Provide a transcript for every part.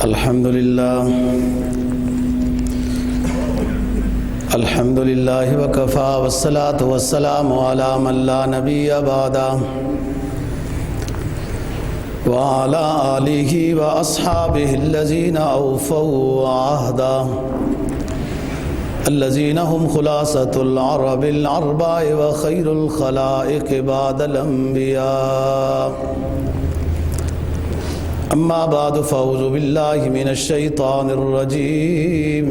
الحمدللہ وکفا والصلاة والسلام علی من لا نبی بعدہ وعلی آلہ واصحابہ الذین اوفوا عہدہ الذین هم خلاصۃ العرب الاربع وخیر الخلائق بعد الانبیاء اما بعد فاعوذ باللہ من الشیطان الرجیم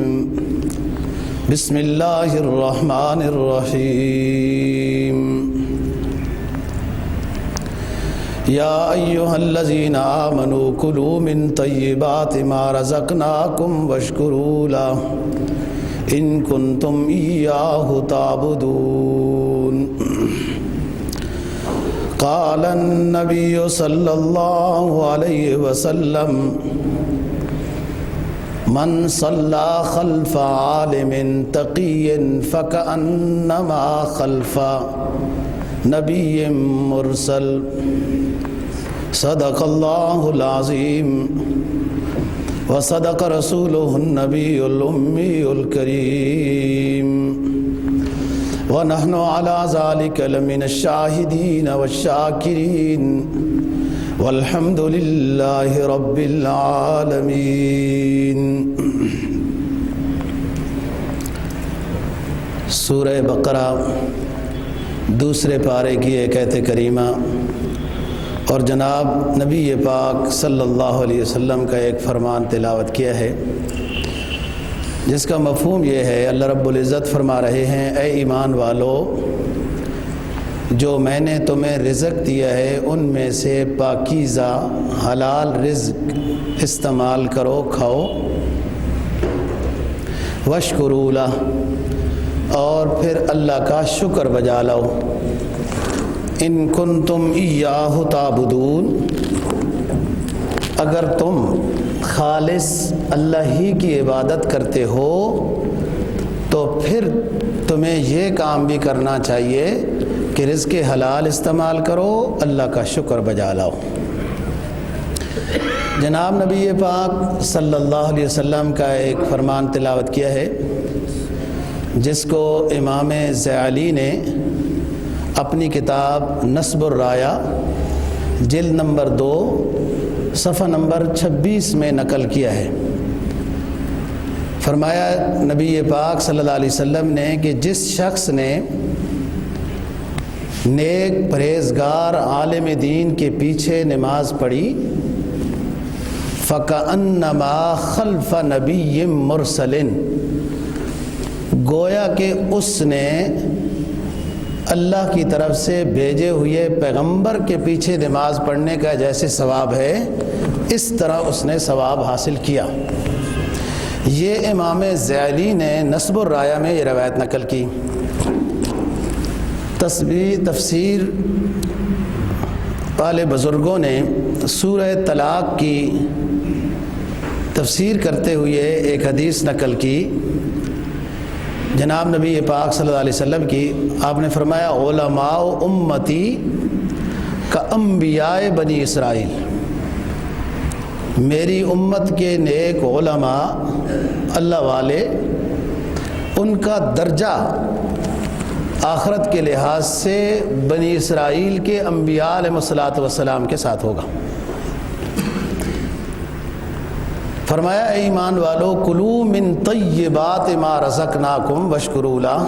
بسم اللہ الرحمن الرحیم یا ایہا الذین آمنوا کلوا من طیبات ما رزقناکم واشکروا لہ ان کنتم ایاہ تعبدون قال النبی صلی اللہ علیہ وسلم من صلی خلف عالم تقی فکأنما خلف نبی مرسل صدق اللہ العظیم وصدق رسولہ النبی الامی الکریم ونحن على ذلك لمن الشاہدین والشاکرین والحمد للہ رب العالمین۔ سورہ بقرہ دوسرے پارے کی ایک آیت کریمہ اور جناب نبی پاک صلی اللہ علیہ وسلم کا ایک فرمان تلاوت کیا ہے، جس کا مفہوم یہ ہے، اللہ رب العزت فرما رہے ہیں اے ایمان والو، جو میں نے تمہیں رزق دیا ہے ان میں سے پاکیزہ حلال رزق استعمال کرو، کھاؤ، واشکروا لہ، اور پھر اللہ کا شکر بجا لاؤ، ان کنتم ایاہ تعبدون، اگر تم خالص اللہ ہی کی عبادت کرتے ہو تو پھر تمہیں یہ کام بھی کرنا چاہیے کہ رزق حلال استعمال کرو، اللہ کا شکر بجا لاؤ۔ جناب نبی پاک صلی اللہ علیہ وسلم کا ایک فرمان تلاوت کیا ہے، جس کو امام زیالی نے اپنی کتاب نصب الرایہ جلد نمبر 2 صفحہ نمبر 26 میں نقل کیا ہے۔ فرمایا نبی پاک صلی اللہ علیہ وسلم نے کہ جس شخص نے نیک پرہیزگار عالم دین کے پیچھے نماز پڑھی، فَكَأَنَّمَا خَلْفَ نَبِيٍّ مُرْسَلٍ، گویا کہ اس نے اللہ کی طرف سے بھیجے ہوئے پیغمبر کے پیچھے نماز پڑھنے کا جیسے ثواب ہے، اس طرح اس نے ثواب حاصل کیا۔ یہ امام زیالی نے نصب الرایہ میں یہ روایت نقل کی۔ تفسیر والے بزرگوں نے سورہ طلاق کی تفسیر کرتے ہوئے ایک حدیث نقل کی، جناب نبی پاک صلی اللہ علیہ وسلم کی۔ آپ نے فرمایا علماء امتی کا انبیاء بنی اسرائیل، میری امت کے نیک علماء اللہ والے، ان کا درجہ آخرت کے لحاظ سے بنی اسرائیل کے انبیاء علیہ السلام کے ساتھ ہوگا۔ فرمایا اے ایمان والو، کلوا من طیبات ما رزقناکم واشکروا لہ،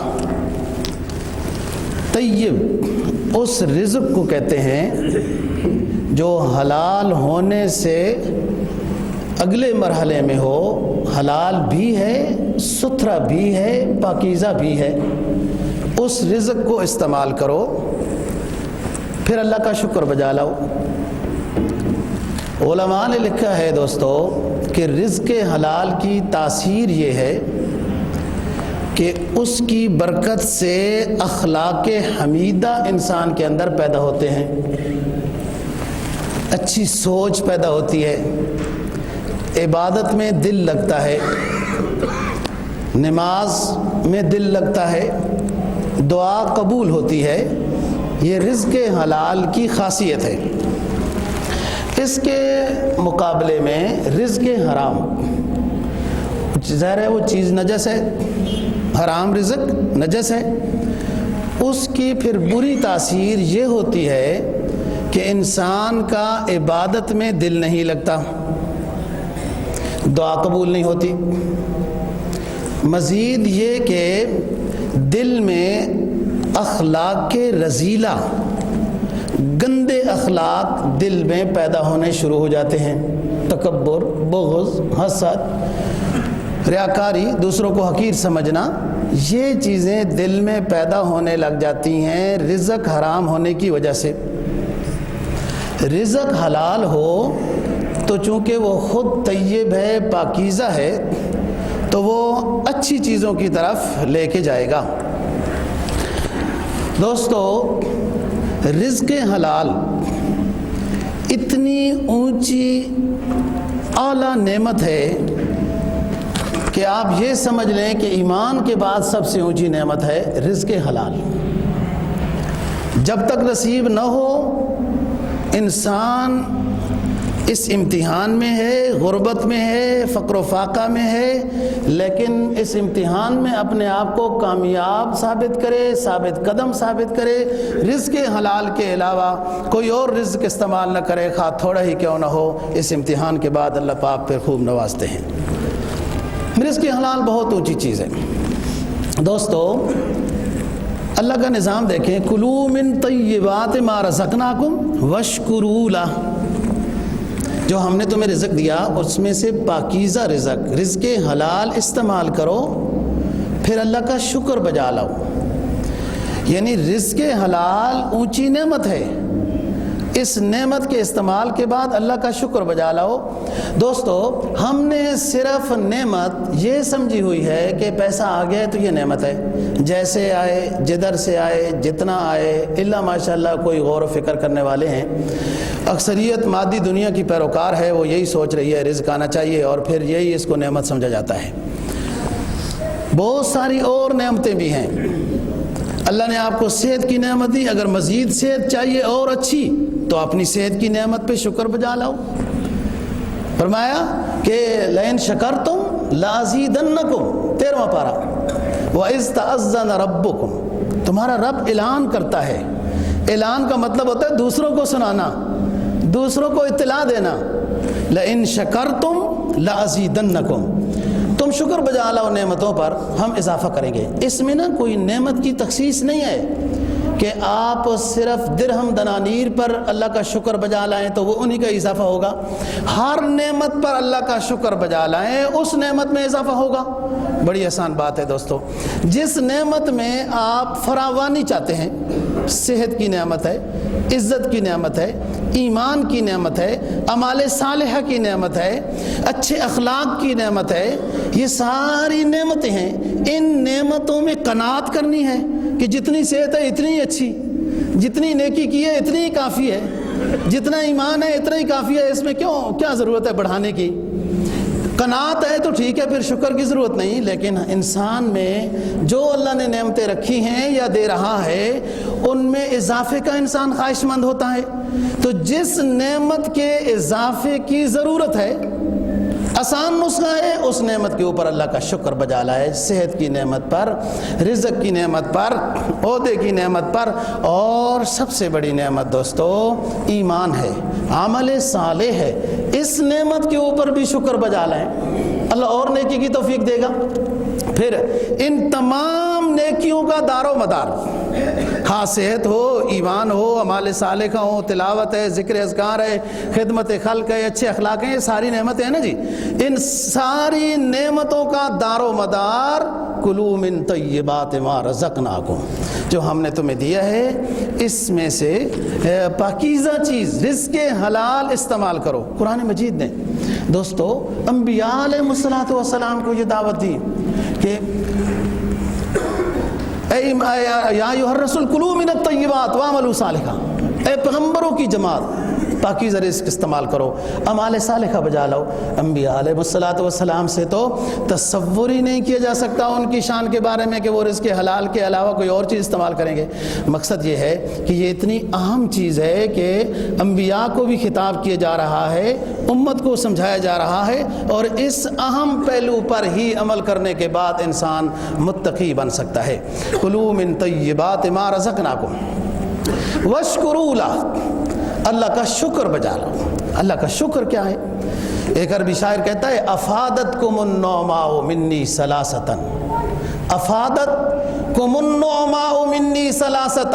طیب اس رزق کو کہتے ہیں جو حلال ہونے سے اگلے مرحلے میں ہو، حلال بھی ہے، ستھرا بھی ہے، پاکیزہ بھی ہے، اس رزق کو استعمال کرو، پھر اللہ کا شکر بجا لاؤ۔ علماء نے لکھا ہے دوستو کہ رزق حلال کی تاثیر یہ ہے کہ اس کی برکت سے اخلاق حمیدہ انسان کے اندر پیدا ہوتے ہیں، اچھی سوچ پیدا ہوتی ہے، عبادت میں دل لگتا ہے، نماز میں دل لگتا ہے، دعا قبول ہوتی ہے۔ یہ رزق حلال کی خاصیت ہے۔ اس کے مقابلے میں رزق حرام، ظاہر ہے وہ چیز نجس ہے، حرام رزق نجس ہے، اس کی پھر بری تاثیر یہ ہوتی ہے کہ انسان کا عبادت میں دل نہیں لگتا، دعا قبول نہیں ہوتی، مزید یہ کہ دل میں اخلاق کے رذیلہ، گندے اخلاق دل میں پیدا ہونے شروع ہو جاتے ہیں، تکبر، بغض، حسد، ریاکاری، دوسروں کو حقیر سمجھنا، یہ چیزیں دل میں پیدا ہونے لگ جاتی ہیں رزق حرام ہونے کی وجہ سے۔ رزق حلال ہو تو چونکہ وہ خود طیب ہے، پاکیزہ ہے، تو وہ اچھی چیزوں کی طرف لے کے جائے گا۔ دوستو، رزق حلال اتنی اونچی اعلیٰ نعمت ہے کہ آپ یہ سمجھ لیں کہ ایمان کے بعد سب سے اونچی نعمت ہے رزق حلال۔ جب تک نصیب نہ ہو، انسان اس امتحان میں ہے، غربت میں ہے، فقر و فاقہ میں ہے، لیکن اس امتحان میں اپنے آپ کو کامیاب ثابت کرے، ثابت قدم ثابت کرے، رزق حلال کے علاوہ کوئی اور رزق استعمال نہ کرے، خواہ تھوڑا ہی کیوں نہ ہو۔ اس امتحان کے بعد اللہ پاک پھر خوب نوازتے ہیں۔ رزق حلال بہت اونچی چیز ہے۔ دوستو، اللہ کا نظام دیکھیں، کلوا من طیبات ما رزقناکم واشکروا لہ، جو ہم نے تمہیں رزق دیا اس میں سے پاکیزہ رزق حلال استعمال کرو، پھر اللہ کا شکر بجا لاؤ۔ یعنی رزق حلال اونچی نعمت ہے، اس نعمت کے استعمال کے بعد اللہ کا شکر بجا لاؤ۔ دوستو، ہم نے صرف نعمت یہ سمجھی ہوئی ہے کہ پیسہ آ گیا تو یہ نعمت ہے، جیسے آئے، جدھر سے آئے، جتنا آئے، اللہ ماشاءاللہ کوئی غور و فکر کرنے والے ہیں۔ اکثریت مادی دنیا کی پیروکار ہے، وہ یہی سوچ رہی ہے رزق آنا چاہیے، اور پھر یہی اس کو نعمت سمجھا جاتا ہے۔ بہت ساری اور نعمتیں بھی ہیں۔ اللہ نے آپ کو صحت کی نعمت دی، اگر مزید صحت چاہیے اور اچھی تو اپنی صحت کی نعمت پہ شکر بجا لاؤ۔ فرمایا کہ لئن شکرتم لازیدنکم، 13واں پارہ، وَإِذْ تَأَذَّنَ رَبُّكُمْ، تمہارا رب اعلان کرتا ہے۔ اعلان کا مطلب ہوتا ہے دوسروں کو سنانا، دوسروں کو اطلاع دینا۔ لئن شکرتم لازیدنکم، تم شکر بجا لاؤ نعمتوں پر، ہم اضافہ کریں گے۔ اس میں نا کوئی نعمت کی تخصیص نہیں ہے کہ آپ صرف درہم دنانیر پر اللہ کا شکر بجا لائیں تو وہ انہی کا اضافہ ہوگا۔ ہر نعمت پر اللہ کا شکر بجا لائیں، اس نعمت میں اضافہ ہوگا۔ بڑی آسان بات ہے دوستو، جس نعمت میں آپ فراوانی چاہتے ہیں، صحت کی نعمت ہے، عزت کی نعمت ہے، ایمان کی نعمت ہے، اعمال صالحہ کی نعمت ہے، اچھے اخلاق کی نعمت ہے، یہ ساری نعمتیں ہیں۔ ان نعمتوں میں قناعت کرنی ہے کہ جتنی صحت ہے اتنی اچھی، جتنی نیکی کی ہے اتنی ہی کافی ہے، جتنا ایمان ہے اتنا ہی کافی ہے، اس میں کیا ضرورت ہے بڑھانے کی؟ قناعت ہے تو ٹھیک ہے، پھر شکر کی ضرورت نہیں۔ لیکن انسان میں جو اللہ نے نعمتیں رکھی ہیں یا دے رہا ہے، ان میں اضافے کا انسان خواہش مند ہوتا ہے۔ تو جس نعمت کے اضافے کی ضرورت ہے، آسان نسخہ ہے، اس نعمت کے اوپر اللہ کا شکر بجا لائے۔ صحت کی نعمت پر، رزق کی نعمت پر، عہدے کی نعمت پر، اور سب سے بڑی نعمت دوستو ایمان ہے، عمل صالح ہے، اس نعمت کے اوپر بھی شکر بجا لائیں، اللہ اور نیکی کی توفیق دے گا۔ پھر ان تمام نیکیوں کا دار و مدار، ہاں صحت ہو، ایمان ہو، اعمال صالحہ ہو، تلاوت ہے، ذکر اذکار ہے، خدمت خلق ہے، اچھے اخلاق ہیں، یہ ساری نعمتیں ہیں نا جی، ان ساری نعمتوں کا دار و مدار کلوا من طیبات ما رزقناکم، جو ہم نے تمہیں دیا ہے اس میں سے پاکیزہ چیز، رزق حلال استعمال کرو۔ قرآن مجید نے دوستو انبیاء علیہ السلام کو یہ دعوت دی کہ یا ایھا الرسول کلوا من الطیبات واعملوا صالحا، اے پیغمبروں کی جماعت، پاکیزہ رزق استعمال کرو، اعمال صالحہ بجا لاؤ۔ انبیاء علیہ السلام سے تو تصور ہی نہیں کیا جا سکتا ان کی شان کے بارے میں کہ وہ رزق حلال کے علاوہ کوئی اور چیز استعمال کریں گے۔ مقصد یہ ہے کہ یہ اتنی اہم چیز ہے کہ انبیاء کو بھی خطاب کیا جا رہا ہے، امت کو سمجھایا جا رہا ہے، اور اس اہم پہلو پر ہی عمل کرنے کے بعد انسان متقی بن سکتا ہے۔ کلوا من طیبات ما رزقناکم واشکروا لہ، اللہ کا شکر بجا لو۔ اللہ کا شکر کیا ہے؟ ایک عربی شاعر کہتا ہے افادتکم النعماء منی ثلاثۃ، افادتکم النعماء منی ثلاثۃ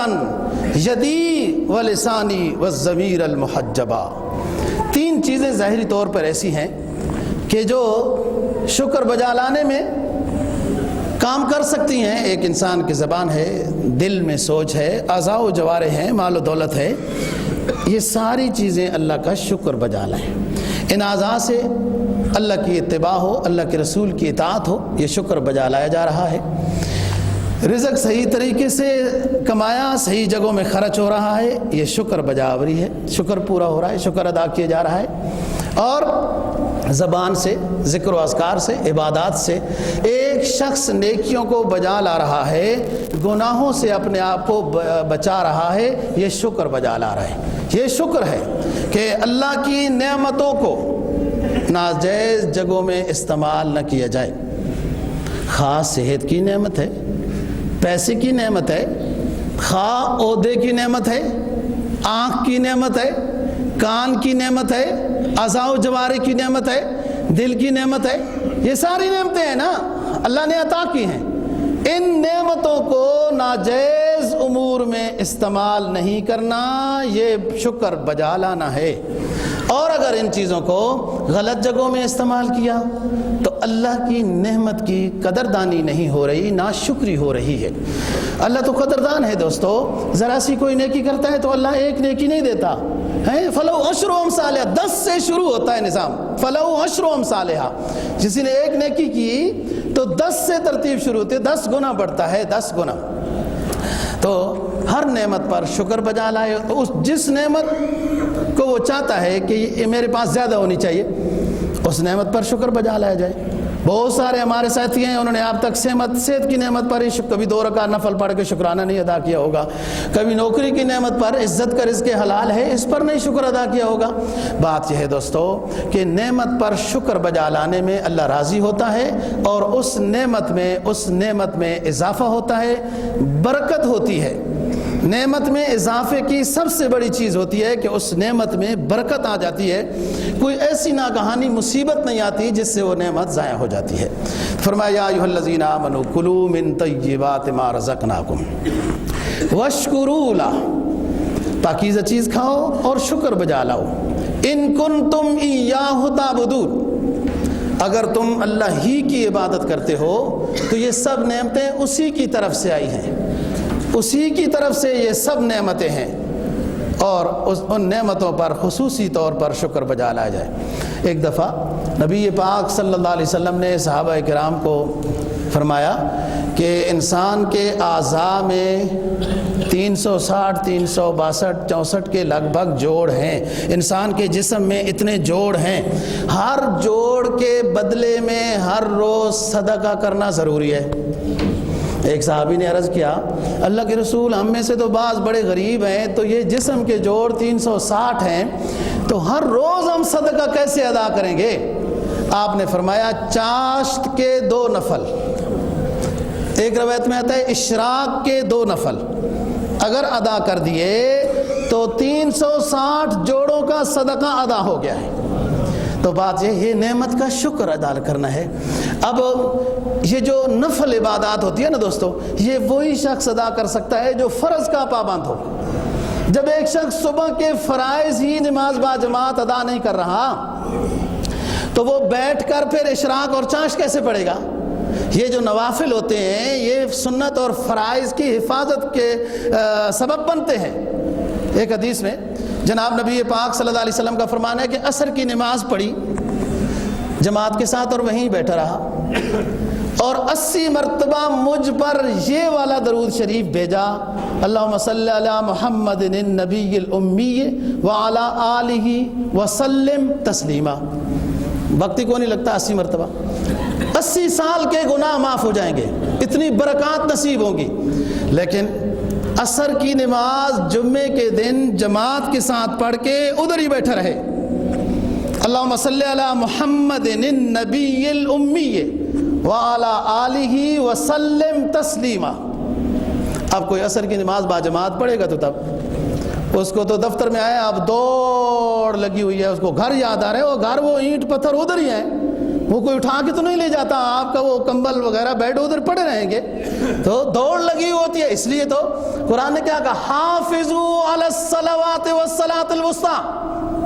یدی ولسانی والضمیر المحجبا۔ تین چیزیں ظاہری طور پر ایسی ہیں کہ جو شکر بجا لانے میں کام کر سکتی ہیں۔ ایک انسان کی زبان ہے، دل میں سوچ ہے، اعضاء و جوارح ہیں، مال و دولت ہے، یہ ساری چیزیں اللہ کا شکر بجا لائیں۔ ان اعضاء سے اللہ کی اتباع ہو، اللہ کے رسول کی اطاعت ہو، یہ شکر بجا لایا جا رہا ہے۔ رزق صحیح طریقے سے کمایا، صحیح جگہوں میں خرچ ہو رہا ہے، یہ شکر بجاوری ہے، شکر پورا ہو رہا ہے، شکر ادا کیا جا رہا ہے۔ اور زبان سے، ذکر و اذکار سے، عبادات سے ایک شخص نیکیوں کو بجا لا رہا ہے، گناہوں سے اپنے آپ کو بچا رہا ہے، یہ شکر بجا لا رہا ہے۔ یہ شکر ہے کہ اللہ کی نعمتوں کو ناجائز جگہوں میں استعمال نہ کیا جائے۔ خاص صحت کی نعمت ہے، پیسے کی نعمت ہے، خواہ عہدے کی نعمت ہے، آنکھ کی نعمت ہے، کان کی نعمت ہے، اعضاء و جوارح کی نعمت ہے، دل کی نعمت ہے، یہ ساری نعمتیں ہیں نا، اللہ نے عطا کی ہیں۔ ان نعمتوں کو ناجائز امور میں استعمال نہیں کرنا، یہ شکر بجا لانا ہے۔ اور اگر ان چیزوں کو غلط جگہوں میں استعمال کیا تو اللہ کی نعمت کی قدردانی نہیں ہو رہی، ناشکری ہو رہی ہے۔ اللہ تو قدردان ہے دوستو، ذرا سی کوئی نیکی کرتا ہے تو اللہ ایک نیکی نہیں دیتا ہے، فلو عشر امثالہا، 10 سے شروع ہوتا ہے نظام، فلو عشر امثالہا، کسی نے ایک نیکی کی تو 10 سے ترتیب شروع ہوتی ہے، 10 گنا بڑھتا ہے، 10 گنا۔ تو ہر نعمت پر شکر بجا لائے، تو جس نعمت کو وہ چاہتا ہے کہ یہ میرے پاس زیادہ ہونی چاہیے، اس نعمت پر شکر بجا لایا جائے۔ بہت سارے ہمارے ساتھی ہیں، انہوں نے آپ تک صحت کی نعمت پر ہی کبھی 2 رکعت نفل پڑھ کے شکرانہ نہیں ادا کیا ہوگا، کبھی نوکری کی نعمت پر، عزت کا رزق حلال ہے اس پر نہیں شکر ادا کیا ہوگا۔ بات یہ ہے دوستو کہ نعمت پر شکر بجا لانے میں اللہ راضی ہوتا ہے، اور اس نعمت میں اضافہ ہوتا ہے، برکت ہوتی ہے۔ نعمت میں اضافے کی سب سے بڑی چیز ہوتی ہے کہ اس نعمت میں برکت آ جاتی ہے، کوئی ایسی ناگہانی مصیبت نہیں آتی جس سے وہ نعمت ضائع ہو جاتی ہے۔ فرمایا یا ایھا الذین آمنوا کلوا من طیبات ما رزقناکم واشکروا لہ، پاکیزہ چیز کھاؤ اور شکر بجا لاؤ۔ ان کنتم ایاہ تعبدون، اگر تم اللہ ہی کی عبادت کرتے ہو تو یہ سب نعمتیں اسی کی طرف سے آئی ہیں، اسی کی طرف سے یہ سب نعمتیں ہیں، اور ان نعمتوں پر خصوصی طور پر شکر بجا لایا جائے۔ ایک دفعہ نبی پاک صلی اللہ علیہ وسلم نے صحابہ کرام کو فرمایا کہ انسان کے اعضاء میں 360 362 64 کے لگ بھگ جوڑ ہیں، انسان کے جسم میں اتنے جوڑ ہیں، ہر جوڑ کے بدلے میں ہر روز صدقہ کرنا ضروری ہے۔ ایک صحابی نے عرض کیا اللہ کے رسول، ہم میں سے تو بعض بڑے غریب ہیں، تو یہ جسم کے جوڑ 360 ہیں، تو ہر روز ہم صدقہ کیسے ادا کریں گے؟ آپ نے فرمایا چاشت کے 2 نفل، ایک روایت میں آتا ہے اشراق کے 2 نفل اگر ادا کر دیے تو 360 جوڑوں کا صدقہ ادا ہو گیا ہے۔ تو بات یہ نعمت کا شکر ادا کرنا ہے۔ اب یہ جو نفل عبادات ہوتی ہے نا دوستو، یہ وہی شخص ادا کر سکتا ہے جو فرض کا پابند ہو۔ جب ایک شخص صبح کے فرائض ہی نماز با جماعت ادا نہیں کر رہا تو وہ بیٹھ کر پھر اشراق اور چاشت کیسے پڑھے گا؟ یہ جو نوافل ہوتے ہیں یہ سنت اور فرائض کی حفاظت کے سبب بنتے ہیں۔ ایک حدیث میں جناب نبی پاک صلی اللہ علیہ وسلم کا فرمان ہے کہ عصر کی نماز پڑھی جماعت کے ساتھ اور وہیں بیٹھا رہا، اور 80 مرتبہ مجھ پر یہ والا درود شریف بھیجا، اللہم صلی علی محمد النبی الامی وعلی آلہ وسلم تسلیما۔ وقت ہی کو نہیں لگتا 80 مرتبہ، 80 سال کے گناہ معاف ہو جائیں گے، اتنی برکات نصیب ہوں گی۔ لیکن عصر کی نماز جمعے کے دن جماعت کے ساتھ پڑھ کے ادھر ہی بیٹھا رہے، اللہم صلی علی محمد النبی الامی وعلی آلہ وسلم تسلیما۔ اب کوئی عصر کی نماز باجماعت پڑھے گا تو تب اس کو تو دفتر میں آیا، اب دوڑ لگی ہوئی ہے، اس کو گھر یاد آ رہے ہیں، وہ گھر وہ اینٹ پتھر ادھر ہی ہیں، وہ کوئی اٹھا کے تو نہیں لے جاتا، آپ کا وہ کمبل وغیرہ بیڈ ادھر پڑے رہیں گے، تو دوڑ لگی ہوتی ہے۔ اس لیے تو قرآن نے کیا کہا، حافظوا علی الصلوات والصلاۃ الوسطیٰ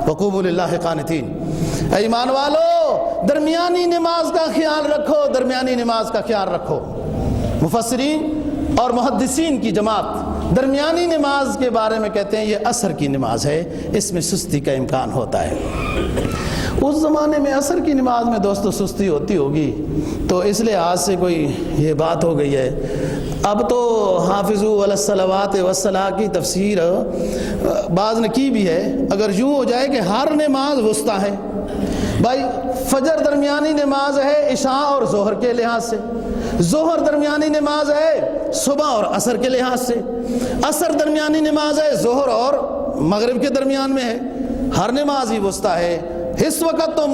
وقوموا للہ قانتین۔ اے ایمان والو، درمیانی نماز کا خیال رکھو، درمیانی نماز کا خیال رکھو۔ مفسرین اور محدثین کی جماعت درمیانی نماز کے بارے میں کہتے ہیں یہ عصر کی نماز ہے، اس میں سستی کا امکان ہوتا ہے۔ اس زمانے میں عصر کی نماز میں دوستو سستی ہوتی ہوگی، تو اس لحاظ سے کوئی یہ بات ہو گئی ہے۔ اب تو حافظوا علی الصلوات والصلاۃ کی تفسیر بعض نے کی بھی ہے، اگر یوں ہو جائے کہ ہر نماز وسطیٰ ہے، بھائی فجر درمیانی نماز ہے عشاء اور ظہر کے لحاظ سے، ظہر درمیانی نماز ہے صبح اور عصر کے لحاظ سے، عصر درمیانی نماز ہے ظہر اور مغرب کے درمیان میں ہے، ہر نماز ہی وسطیٰ ہے۔ اس وقت تو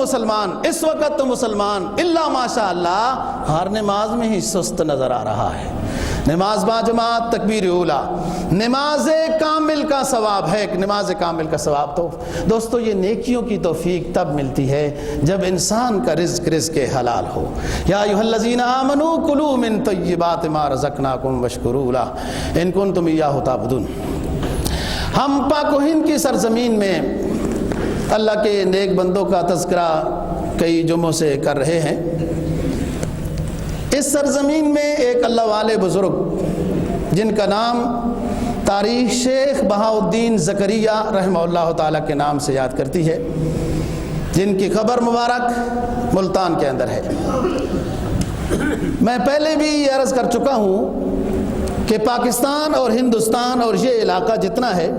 مسلمان الا ماشاء اللہ ہر نماز میں ہی سست نظر آ رہا ہے۔ نماز با جماعت تکبیر اولا، نماز کامل کا ثواب ہے، نماز کامل کا ثواب۔ تو دوستو یہ نیکیوں کی توفیق تب ملتی ہے جب انسان کا رزق حلال ہو۔ یا ایھا الذین آمنوا کلوا من طیبات ما رزقناکم واشکروا لہ ان کنتم ایاہ تعبدون۔ ہم پاک و ہند کی سرزمین میں اللہ کے نیک بندوں کا تذکرہ کئی جمعوں سے کر رہے ہیں۔ اس سرزمین میں ایک اللہ والے بزرگ جن کا نام تاریخ شیخ بہاؤالدین زکریا رحمہ اللہ تعالیٰ کے نام سے یاد کرتی ہے، جن کی قبر مبارک ملتان کے اندر ہے۔ میں پہلے بھی یہ عرض کر چکا ہوں کہ پاکستان اور ہندوستان اور یہ علاقہ جتنا ہے،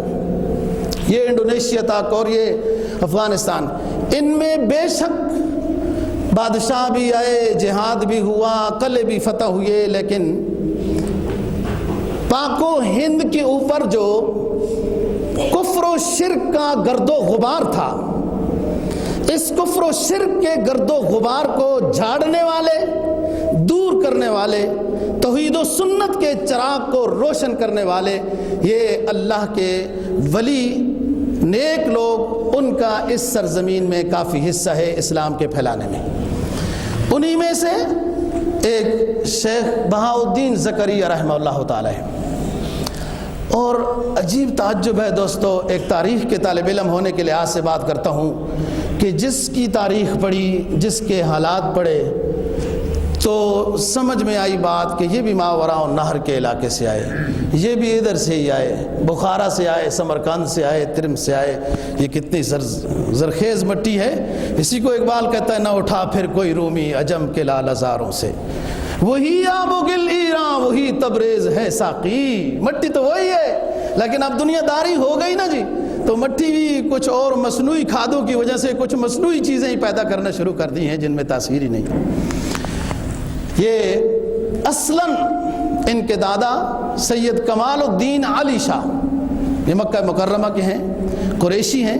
یہ انڈونیشیا تک اور یہ افغانستان، ان میں بے شک بادشاہ بھی آئے، جہاد بھی ہوا، قلعے بھی فتح ہوئے، لیکن پاک و ہند کے اوپر جو کفر و شرک کا گرد و غبار تھا، اس کفر و شرک کے گرد و غبار کو جھاڑنے والے، دور کرنے والے، توحید و سنت کے چراغ کو روشن کرنے والے یہ اللہ کے ولی نیک لوگ، ان کا اس سرزمین میں کافی حصہ ہے اسلام کے پھیلانے میں۔ انہی میں سے ایک شیخ بہاؤالدین زکریا رحمہ اللہ تعالی ہے۔ اور عجیب تعجب ہے دوستو، ایک تاریخ کے طالب علم ہونے کے لحاظ سے بات کرتا ہوں کہ جس کی تاریخ پڑھی، جس کے حالات پڑھے، تو سمجھ میں آئی بات کہ یہ بھی ماوراء النہر کے علاقے سے آئے، یہ بھی ادھر سے ہی آئے، بخارا سے آئے، سمرقند سے آئے، ترم سے آئے۔ یہ کتنی زرخیز مٹی ہے۔ اسی کو اقبال کہتا ہے، نہ اٹھا پھر کوئی رومی عجم کے لال ہزاروں سے، وہی آب و گل ایران وہی تبریز ہے ساقی۔ مٹی تو وہی ہے، لیکن اب دنیا داری ہو گئی نا جی، تو مٹی بھی کچھ اور مصنوعی کھادوں کی وجہ سے کچھ مصنوعی چیزیں ہی پیدا کرنا شروع کر دی ہیں جن میں تاثیر ہی نہیں۔ یہ اصلاً ان کے دادا سید کمال الدین علی شاہ، یہ مکہ مکرمہ کے ہیں، قریشی ہیں۔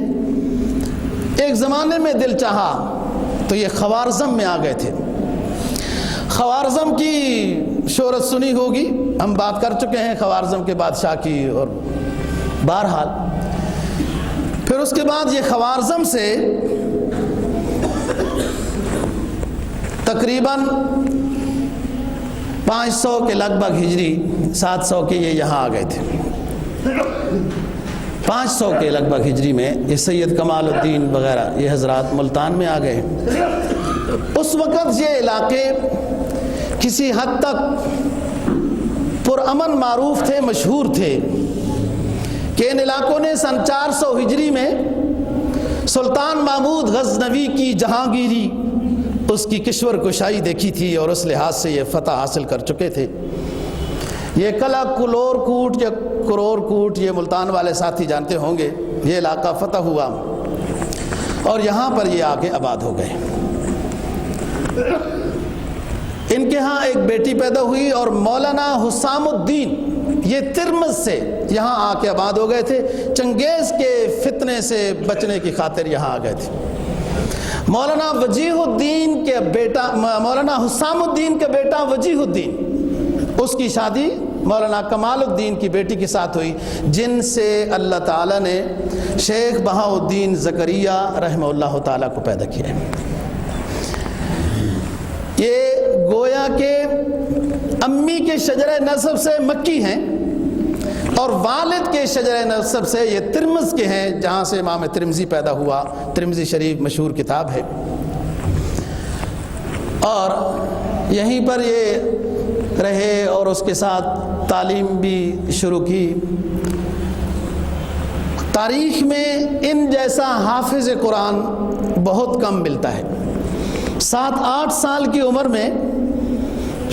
ایک زمانے میں دل چاہا تو یہ خوارزم میں آ گئے تھے۔ خوارزم کی شہرت سنی ہوگی، ہم بات کر چکے ہیں خوارزم کے بادشاہ کی، اور بہرحال پھر اس کے بعد یہ خوارزم سے تقریباً 500 کے لگ بھگ ہجری، 700 کے یہ یہاں آ گئے تھے۔ 500 کے لگ بھگ ہجری میں یہ سید کمال الدین وغیرہ یہ حضرات ملتان میں آ گئے۔ اس وقت یہ علاقے کسی حد تک پرامن معروف تھے، مشہور تھے کہ ان علاقوں نے سن 400 ہجری میں سلطان محمود غزنوی کی جہانگیری اس کی کشور کشائی دیکھی تھی اور اس لحاظ سے یہ فتح حاصل کر چکے تھے۔ یہ کلا کلور کوٹ یا کرور کوٹ، یہ ملتان والے ساتھی جانتے ہوں گے، یہ علاقہ فتح ہوا اور یہاں پر یہ آ کے آباد ہو گئے۔ ان کے ہاں ایک بیٹی پیدا ہوئی اور مولانا حسام الدین یہ ترمذ سے یہاں آ کے آباد ہو گئے تھے، چنگیز کے فتنے سے بچنے کی خاطر یہاں آ گئے تھے۔ مولانا وجیہ الدین کے بیٹا، مولانا حسام الدین کا بیٹا وجیہ الدین، اس کی شادی مولانا کمال الدین کی بیٹی کے ساتھ ہوئی، جن سے اللہ تعالیٰ نے شیخ بہاؤالدین زکریا رحمہ اللہ تعالیٰ کو پیدا کیا۔ یہ گویا کہ امی کے شجرہ نسب سے مکی ہیں اور والد کے شجرہ نسب سے یہ ترمذ کے ہیں، جہاں سے امام ترمذی پیدا ہوا۔ ترمذی شریف مشہور کتاب ہے اور یہیں پر یہ رہے اور اس کے ساتھ تعلیم بھی شروع کی۔ تاریخ میں ان جیسا حافظ قرآن بہت کم ملتا ہے۔ 7-8 سال کی عمر میں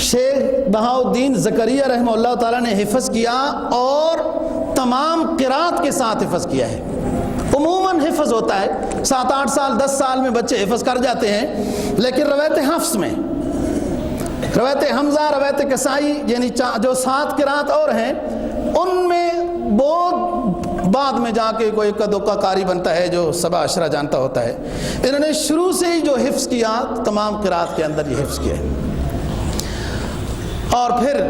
شیخ بہاؤالدین زکریا رحمہ اللہ تعالیٰ نے حفظ کیا اور تمام قرات کے ساتھ حفظ کیا ہے۔ عموماً حفظ ہوتا ہے 7-8 سال 10 سال میں بچے حفظ کر جاتے ہیں، لیکن روایت حفظ میں روایت حمزہ، روایت کسائی، یعنی جو 7 قرات اور ہیں، ان میں بہت بعد میں جا کے کوئی کدوکا قاری بنتا ہے جو 7 عشرہ جانتا ہوتا ہے۔ انہوں نے شروع سے ہی جو حفظ کیا تمام قرات کے اندر یہ حفظ کیا ہے۔ اور پھر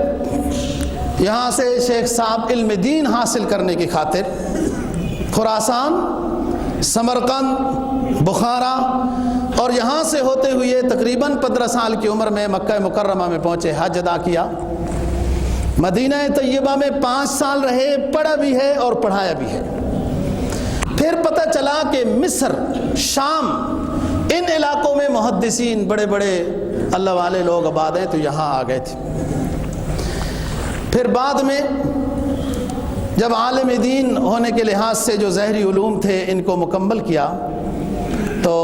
یہاں سے شیخ صاحب علم دین حاصل کرنے کی خاطر خراسان، سمرقند، بخارا اور یہاں سے ہوتے ہوئے تقریباً 15 سال کی عمر میں مکہ مکرمہ میں پہنچے، حج ادا کیا۔ مدینہ طیبہ میں 5 سال رہے، پڑھا بھی ہے اور پڑھایا بھی ہے۔ پھر پتہ چلا کہ مصر، شام، ان علاقوں میں محدثین بڑے بڑے اللہ والے لوگ آباد ہیں، تو یہاں آ گئے تھے۔ پھر بعد میں جب عالم دین ہونے کے لحاظ سے جو ظاہری علوم تھے ان کو مکمل کیا، تو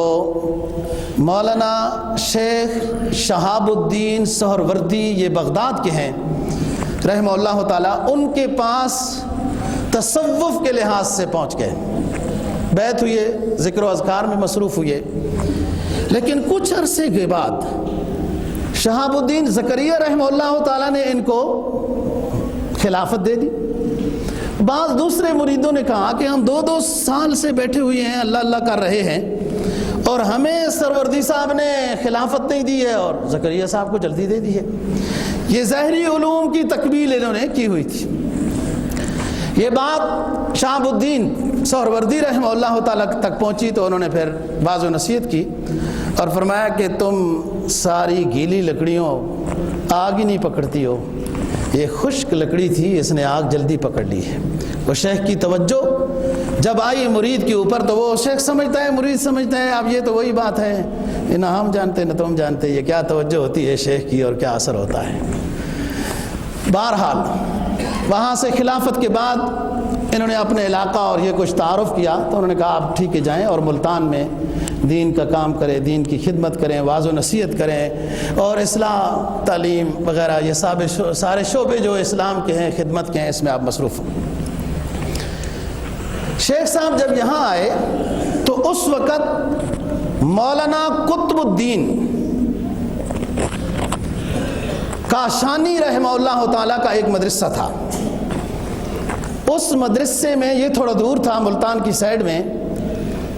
مولانا شیخ شہاب الدین سہروردی، یہ بغداد کے ہیں رحمہ اللہ تعالیٰ، ان کے پاس تصوف کے لحاظ سے پہنچ گئے، بیعت ہوئے، ذکر و اذکار میں مصروف ہوئے۔ لیکن کچھ عرصے کے بعد شہاب الدین زکریا رحمہ اللہ تعالیٰ نے ان کو خلافت دے دی۔ بعض دوسرے مریدوں نے کہا کہ ہم 2 سال سے بیٹھے ہوئے ہیں، اللہ اللہ کر رہے ہیں، اور ہمیں سروردی صاحب نے خلافت نہیں دی ہے اور زکریا صاحب کو جلدی دے دی ہے۔ یہ ظاہری علوم کی تکمیل انہوں نے کی ہوئی تھی۔ یہ بات شہاب الدین سہروردی رحمہ اللہ تعالیٰ تک پہنچی تو انہوں نے پھر بعض و نصیحت کی اور فرمایا کہ تم ساری گیلی لکڑیوں آگ ہی نہیں پکڑتی ہو، یہ خشک لکڑی تھی، اس نے آگ جلدی پکڑ لی ہے۔ وہ شیخ کی توجہ جب آئی مرید کے اوپر تو وہ شیخ سمجھتا ہے، مرید سمجھتا ہے اب یہ تو وہی بات ہے، نہ ہم جانتے نہ تم جانتے، یہ کیا توجہ ہوتی ہے شیخ کی اور کیا اثر ہوتا ہے۔ بہرحال وہاں سے خلافت کے بعد انہوں نے اپنے علاقہ اور یہ کچھ تعارف کیا تو انہوں نے کہا آپ ٹھیک ہے جائیں اور ملتان میں دین کا کام کریں، دین کی خدمت کریں، واعظ و نصیحت کریں اور اصلاح، تعلیم وغیرہ، یہ سارے شعبے جو اسلام کے ہیں، خدمت کے ہیں، اس میں آپ مصروف ہوں۔ شیخ صاحب جب یہاں آئے تو اس وقت مولانا قطب الدین کاشانی رحمہ اللہ تعالیٰ کا ایک مدرسہ تھا۔ اس مدرسے میں، یہ تھوڑا دور تھا ملتان کی سائڈ میں،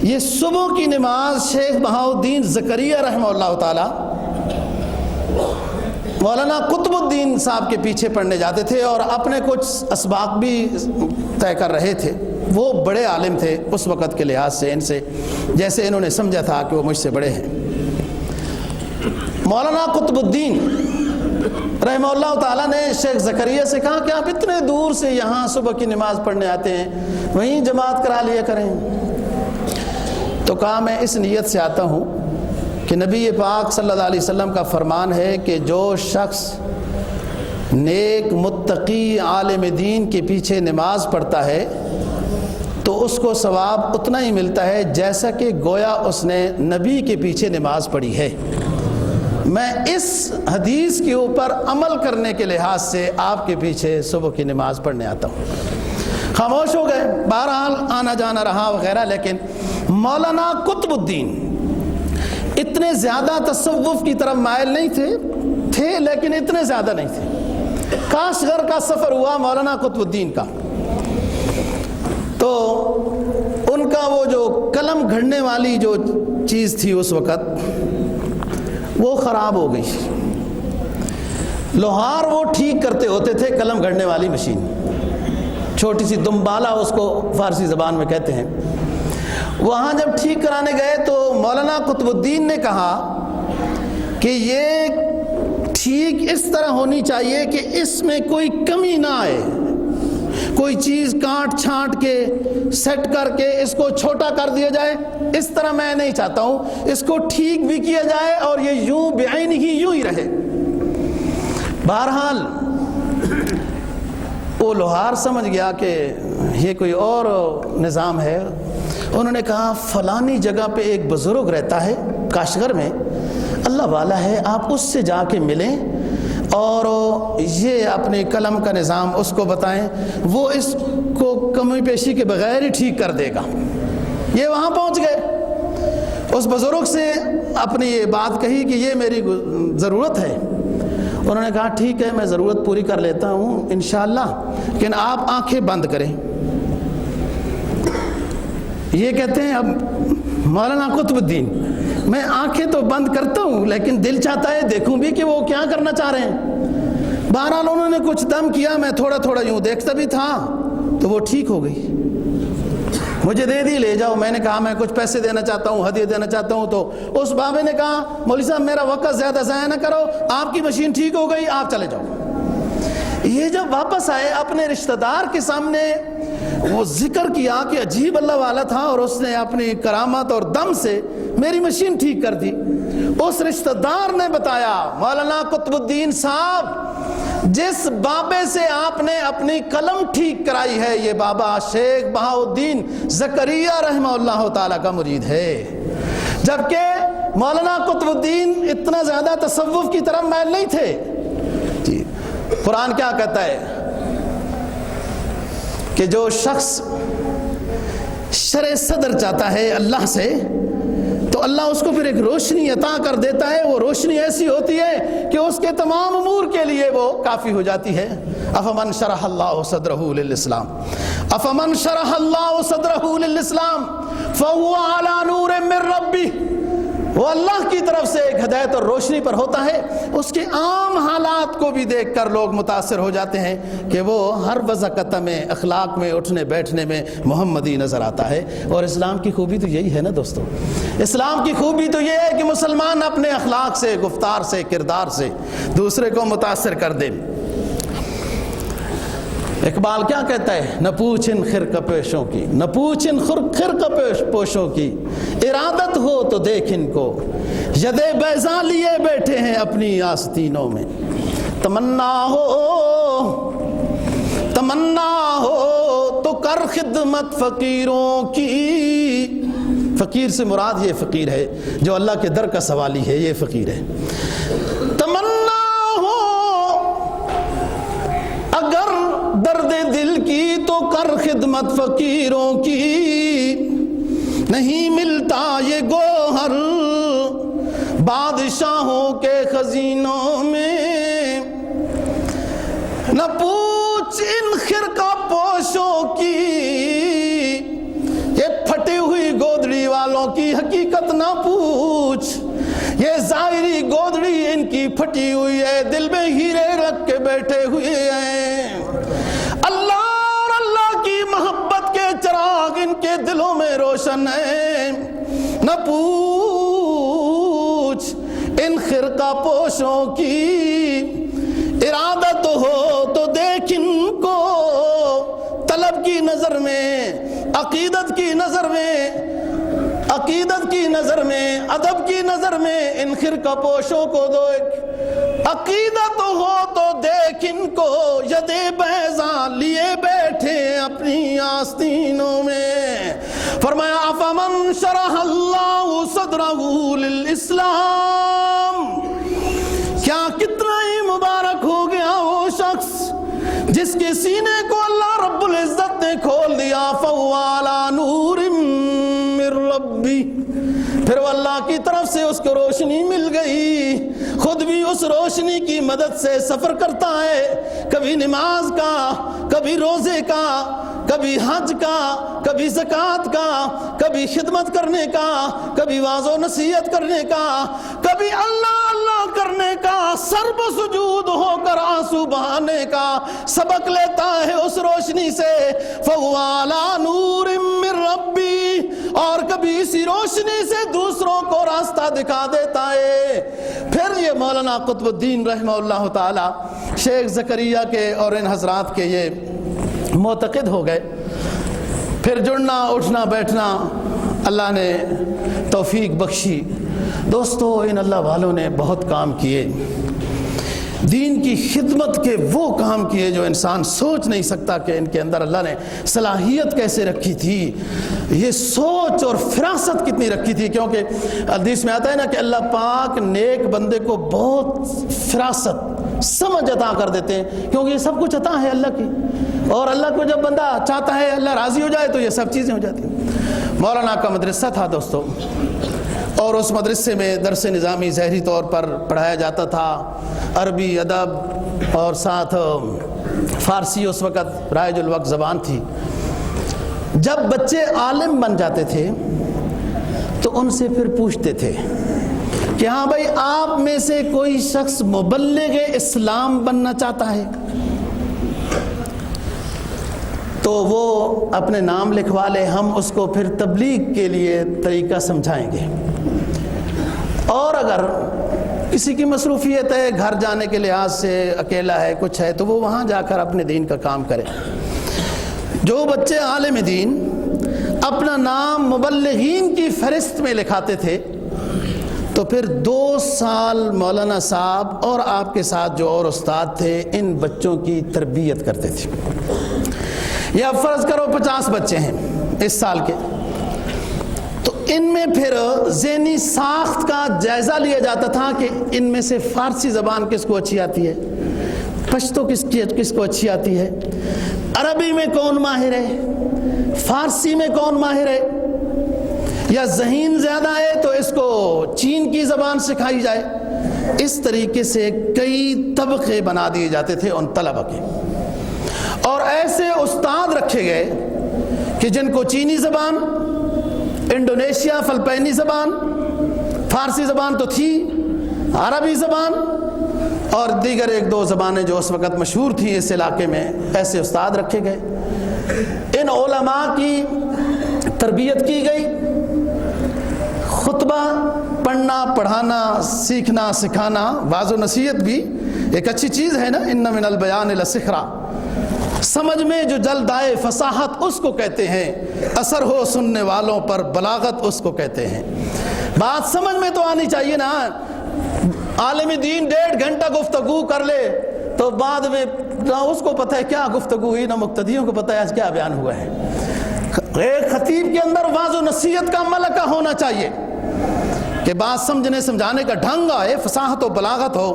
یہ صبح کی نماز شیخ بہاؤالدین زکریا رحمہ اللہ تعالیٰ مولانا قطب الدین صاحب کے پیچھے پڑھنے جاتے تھے اور اپنے کچھ اسباق بھی طے کر رہے تھے۔ وہ بڑے عالم تھے اس وقت کے لحاظ سے، ان سے جیسے انہوں نے سمجھا تھا کہ وہ مجھ سے بڑے ہیں۔ مولانا قطب الدین رحمہ اللہ تعالیٰ نے شیخ زکریا سے کہا کہ آپ اتنے دور سے یہاں صبح کی نماز پڑھنے آتے ہیں، وہیں جماعت کرا لیا کریں۔ تو کہا میں اس نیت سے آتا ہوں کہ نبی پاک صلی اللہ علیہ وسلم کا فرمان ہے کہ جو شخص نیک متقی عالم دین کے پیچھے نماز پڑھتا ہے تو اس کو ثواب اتنا ہی ملتا ہے جیسا کہ گویا اس نے نبی کے پیچھے نماز پڑھی ہے۔ میں اس حدیث کے اوپر عمل کرنے کے لحاظ سے آپ کے پیچھے صبح کی نماز پڑھنے آتا ہوں۔ خاموش ہو گئے، بہرحال آنا جانا رہا وغیرہ، لیکن مولانا قطب الدین اتنے زیادہ تصوف کی طرف مائل نہیں تھے لیکن اتنے زیادہ نہیں تھے۔ کاشغر کا سفر ہوا مولانا قطب الدین کا، تو ان کا وہ جو قلم گھڑنے والی جو چیز تھی اس وقت وہ خراب ہو گئی۔ لوہار وہ ٹھیک کرتے ہوتے تھے، قلم گھڑنے والی مشین، چھوٹی سی دمبالا اس کو فارسی زبان میں کہتے ہیں۔ وہاں جب ٹھیک کرانے گئے تو مولانا قطب الدین نے کہا کہ یہ ٹھیک اس طرح ہونی چاہیے کہ اس میں کوئی کمی نہ آئے، کوئی چیز کاٹ چھانٹ کے سیٹ کر کے اس کو چھوٹا کر دیا جائے، اس طرح میں نہیں چاہتا ہوں، اس کو ٹھیک بھی کیا جائے اور یہ یوں بعین ہی یوں ہی رہے۔ بہرحال وہ لوہار سمجھ گیا کہ یہ کوئی اور نظام ہے۔ انہوں نے کہا فلانی جگہ پہ ایک بزرگ رہتا ہے کاشغر میں، اللہ والا ہے، آپ اس سے جا کے ملیں اور یہ اپنی قلم کا نظام اس کو بتائیں، وہ اس کو کمی پیشی کے بغیر ہی ٹھیک کر دے گا۔ یہ وہاں پہنچ گئے، اس بزرگ سے اپنی یہ بات کہی کہ یہ میری ضرورت ہے۔ انہوں نے کہا ٹھیک ہے، میں ضرورت پوری کر لیتا ہوں انشاءاللہ، لیکن آپ آنکھیں بند کریں۔ یہ کہتے ہیں اب مولانا قطب الدین، میں آنکھیں تو بند کرتا ہوں لیکن دل چاہتا ہے دیکھوں بھی کہ وہ کیا کرنا چاہ رہے ہیں۔ بہرحال انہوں نے کچھ دم کیا، میں تھوڑا تھوڑا یوں دیکھتا بھی تھا تو وہ ٹھیک ہو گئی۔ مجھے دے دی، لے جاؤ۔ میں نے کہا میں کچھ پیسے دینا چاہتا ہوں، ہدیہ دینا چاہتا ہوں، تو اس بابے نے کہا مولوی صاحب میرا وقت زیادہ ضائع نہ کرو، آپ کی مشین ٹھیک ہو گئی، آپ چلے جاؤ۔ یہ جب واپس آئے اپنے رشتہ دار کے سامنے وہ ذکر کیا کہ عجیب اللہ والا تھا اور اس نے اپنی کرامت اور دم سے میری مشین ٹھیک کر دی۔ اس رشتہ دار نے بتایا مولانا قطب الدین صاحب، جس بابے سے آپ نے اپنی قلم ٹھیک کرائی ہے یہ بابا شیخ بہاؤالدین زکریا رحمہ اللہ تعالیٰ کا مرید ہے۔ جبکہ مولانا قطب الدین اتنا زیادہ تصوف کی طرف مائل نہیں تھے۔ جی قرآن کیا کہتا ہے کہ جو شخص شرع صدر چاہتا ہے اللہ سے تو اللہ اس کو پھر ایک روشنی عطا کر دیتا ہے۔ وہ روشنی ایسی ہوتی ہے کہ اس کے تمام امور کے لیے وہ کافی ہو جاتی ہے۔ افمن شرح اللہ صدرہ للاسلام، افمن شرح اللہ صدرہ للاسلام فہو علی نور من ربہ، وہ اللہ کی طرف سے ایک ہدایت اور روشنی پر ہوتا ہے۔ اس کے عام حالات کو بھی دیکھ کر لوگ متاثر ہو جاتے ہیں کہ وہ ہر وضعیت میں، اخلاق میں، اٹھنے بیٹھنے میں محمدی نظر آتا ہے۔ اور اسلام کی خوبی تو یہی ہے نا دوستو، اسلام کی خوبی تو یہ ہے کہ مسلمان اپنے اخلاق سے، گفتار سے، کردار سے دوسرے کو متاثر کر دے۔ اقبال کیا کہتا ہے؟ نہ پوچھ ان خرقہ پوشوں کی، نہ پوچھ ان خرقہ پوشوں کی، ارادت ہو تو دیکھ ان کو، ید بیضا لیے بیٹھے ہیں اپنی آستینوں میں۔ تمنا ہو تو کر خدمت فقیروں کی۔ فقیر سے مراد یہ فقیر ہے جو اللہ کے در کا سوالی ہے، یہ فقیر ہے۔ تمنا ہو اگر درد دل کی تو کر خدمت فقیروں کی، نہیں ملتا یہ گوہر بادشاہوں کے خزینوں میں۔ نہ پوچھ ان خرقہ پوشوں کی، یہ پھٹی ہوئی گودڑی والوں کی حقیقت نہ پوچھ، یہ ظاہری گودڑی ان کی پھٹی ہوئی ہے، دل میں ہیرے رکھ کے بیٹھے ہوئے ہیں۔ اللہ اور اللہ کی محبت کے چراغ ان کے دلوں میں روشن ہیں۔ نہ پوچھ ان خرقہ پوشوں کی، ارادت ہو تو دیکھ ان کو، طلب کی نظر میں، عقیدت کی نظر میں، عقیدت کی نظر میں، ادب کی نظر میں ان خرقہ پوشوں کو دیکھ، عقیدت ہو تو دیکھ ان کو، ید بیضا لیے بیٹھے اپنی آستینوں میں۔ فرمایا افمن شرح اللہ صدرہ للاسلام، سینے کو اللہ رب العزت نے کھول دیا، فَهُوَ عَلَى نُورٍ مِّن رَبِّهِ، پھر وہ اللہ کی طرف سے اس کو روشنی مل گئی، خود بھی اس روشنی کی مدد سے سفر کرتا ہے، کبھی نماز کا، کبھی روزے کا، کبھی حج کا، کبھی زکوٰۃ کا، کبھی خدمت کرنے کا، کبھی واعظ و نصیحت کرنے کا، کبھی اللہ اللہ کرنے کا، سر پہ سجود ہو کر آنسو بہانے کا سبق لیتا ہے اس روشنی سے، فَهُوَ عَلَى نُورٍ مِّن رَبِّهِ، اور کبھی اسی روشنی سے دوسروں کو راستہ دکھا دیتا ہے۔ پھر یہ مولانا قطب الدین رحمہ اللہ تعالی شیخ زکریا کے اور ان حضرات کے یہ معتقد ہو گئے، پھر جڑنا اٹھنا بیٹھنا اللہ نے توفیق بخشی۔ دوستو ان اللہ والوں نے بہت کام کیے، دین کی خدمت کے وہ کام کیے جو انسان سوچ نہیں سکتا کہ ان کے اندر اللہ نے صلاحیت کیسے رکھی تھی، یہ سوچ اور فراست کتنی رکھی تھی، کیونکہ حدیث میں آتا ہے نا کہ اللہ پاک نیک بندے کو بہت فراست سمجھ عطا کر دیتے ہیں، کیونکہ یہ سب کچھ عطا ہے اللہ کی، اور اللہ کو جب بندہ چاہتا ہے اللہ راضی ہو جائے تو یہ سب چیزیں ہو جاتی ہیں۔ مولانا کا مدرسہ تھا دوستو، اور اس مدرسے میں درس نظامی ظاہری طور پر پڑھایا جاتا تھا، عربی ادب اور ساتھ فارسی اس وقت رائج الوقت زبان تھی۔ جب بچے عالم بن جاتے تھے تو ان سے پھر پوچھتے تھے کہ ہاں بھائی آپ میں سے کوئی شخص مبلغ اسلام بننا چاہتا ہے، تو وہ اپنے نام لکھوا لے، ہم اس کو پھر تبلیغ کے لیے طریقہ سمجھائیں گے۔ اور اگر کسی کی مصروفیت ہے، گھر جانے کے لحاظ سے اکیلا ہے، کچھ ہے، تو وہ وہاں جا کر اپنے دین کا کام کرے۔ جو بچے عالم دین اپنا نام مبلغین کی فہرست میں لکھاتے تھے تو پھر 2 سال مولانا صاحب اور آپ کے ساتھ جو اور استاد تھے ان بچوں کی تربیت کرتے تھے۔ یا فرض کرو 50 بچے ہیں اس سال کے، تو ان میں پھر ذہنی ساخت کا جائزہ لیا جاتا تھا کہ ان میں سے فارسی زبان کس کو اچھی آتی ہے، پشتو کس کو اچھی آتی ہے، عربی میں کون ماہر ہے، فارسی میں کون ماہر ہے، یا ذہین زیادہ ہے تو اس کو چین کی زبان سکھائی جائے۔ اس طریقے سے کئی طبقے بنا دیے جاتے تھے ان طلبہ کے، اور ایسے استاد رکھے گئے کہ جن کو چینی زبان، انڈونیشیا فلپائنی زبان، فارسی زبان تو تھی، عربی زبان اور دیگر 1-2 زبانیں جو اس وقت مشہور تھیں اس علاقے میں، ایسے استاد رکھے گئے۔ ان علماء کی تربیت کی گئی، خطبہ پڑھنا، پڑھانا، سیکھنا، سکھانا، واعظ و نصیحت بھی ایک اچھی چیز ہے نا، ان من البیان لسحرا، سمجھ میں جو جلد آئے فصاحت اس کو کہتے ہیں، اثر ہو سننے والوں پر بلاغت اس کو کہتے ہیں۔ بات سمجھ میں تو آنی چاہیے نا، عالم دین 1.5 گھنٹہ گفتگو کر لے تو بعد میں نہ اس کو پتہ ہے کیا گفتگو ہوئی، نہ مقتدیوں کو پتہ ہے آج کیا بیان ہوا ہے۔ ایک خطیب کے اندر واعظ و نصیحت کا ملکہ ہونا چاہیے کہ بات سمجھنے سمجھانے کا ڈھنگ آئے، فصاحت و بلاغت ہو۔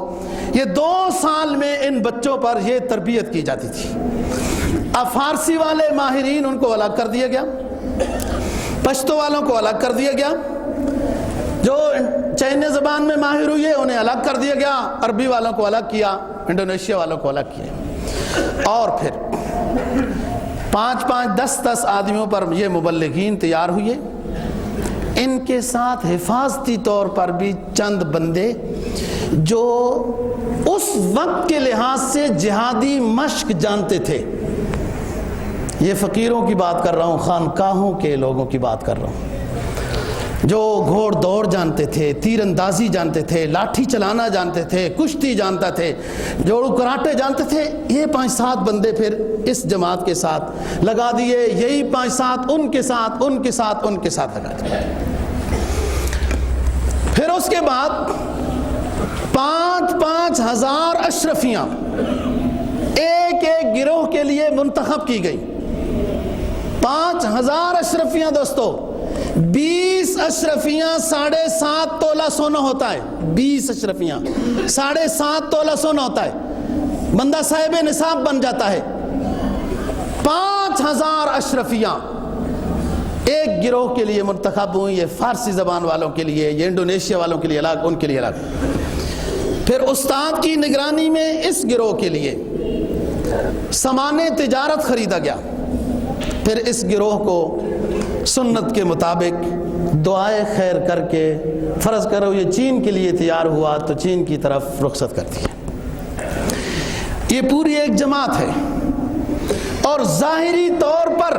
یہ 2 سال میں ان بچوں پر یہ تربیت کی جاتی تھی۔ اب فارسی والے ماہرین ان کو الگ کر دیا گیا، پشتو والوں کو الگ کر دیا گیا، جو چائنی زبان میں ماہر ہوئے انہیں الگ کر دیا گیا، عربی والوں کو الگ کیا، انڈونیشیا والوں کو الگ کیا، اور پھر 5-5 10-10 آدمیوں پر یہ مبلغین تیار ہوئے۔ ان کے ساتھ حفاظتی طور پر بھی چند بندے جو اس وقت کے لحاظ سے جہادی مشق جانتے تھے، یہ فقیروں کی بات کر رہا ہوں، خانقاہوں کے لوگوں کی بات کر رہا ہوں، جو گھوڑ دوڑ جانتے تھے، تیر اندازی جانتے تھے، لاٹھی چلانا جانتے تھے، کشتی جانتا تھے، جوڑو کراٹے جانتے تھے، یہ 5-7 بندے پھر اس جماعت کے ساتھ لگا دیے، یہی 5-7 ان کے ساتھ لگا دیے۔ پھر اس کے بعد 5-5 ہزار اشرفیاں ایک گروہ کے لیے منتخب کی گئی۔ 5,000 اشرفیاں دوستو، 20 اشرفیاں 7.5 تولہ سونا ہوتا ہے، 20 اشرفیاں 7.5 تولہ سونا ہوتا ہے، بندہ صاحب نصاب بن جاتا ہے۔ 5,000 اشرفیاں ایک گروہ کے لیے منتخب ہوئی، یہ فارسی زبان والوں کے لیے، یہ انڈونیشیا والوں کے لیے الگ، ان کے لیے الگ۔ پھر استاد کی نگرانی میں اس گروہ کے لیے سامان تجارت خریدا گیا۔ پھر اس گروہ کو سنت کے مطابق دعائے خیر کر کے، فرض کرو یہ چین کے لیے تیار ہوا تو چین کی طرف رخصت کر دیا۔ یہ پوری ایک جماعت ہے، اور ظاہری طور پر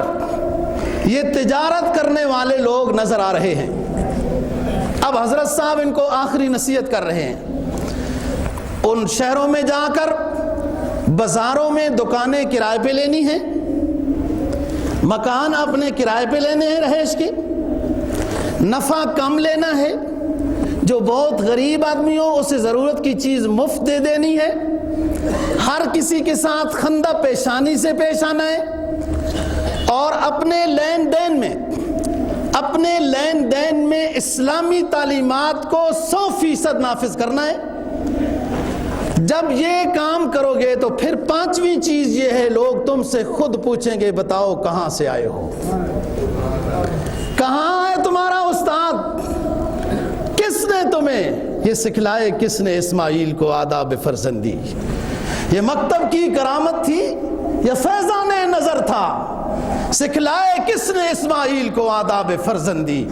یہ تجارت کرنے والے لوگ نظر آ رہے ہیں۔ اب حضرت صاحب ان کو آخری نصیحت کر رہے ہیں، ان شہروں میں جا کر بازاروں میں دکانیں کرائے پہ لینی ہیں، مکان اپنے کرائے پہ لینے ہیں رہائش کے، نفع کم لینا ہے، جو بہت غریب آدمی ہو اسے ضرورت کی چیز مفت دے دینی ہے، ہر کسی کے ساتھ خندہ پیشانی سے پیش آنا ہے، اور اپنے لین دین میں اسلامی تعلیمات کو 100% نافذ کرنا ہے۔ جب یہ کام کرو گے تو پھر 5ویں چیز یہ ہے، لوگ تم سے خود پوچھیں گے بتاؤ کہاں سے آئے ہو، کہاں ہے تمہارا استاد، کس نے تمہیں یہ سکھلائے، کس نے اسماعیل کو آداب فرزندی؟ یہ مکتب کی کرامت تھی یا فیضان نظر تھا؟ سکھلائے کس نے اسماعیل کو آداب فرزندی؟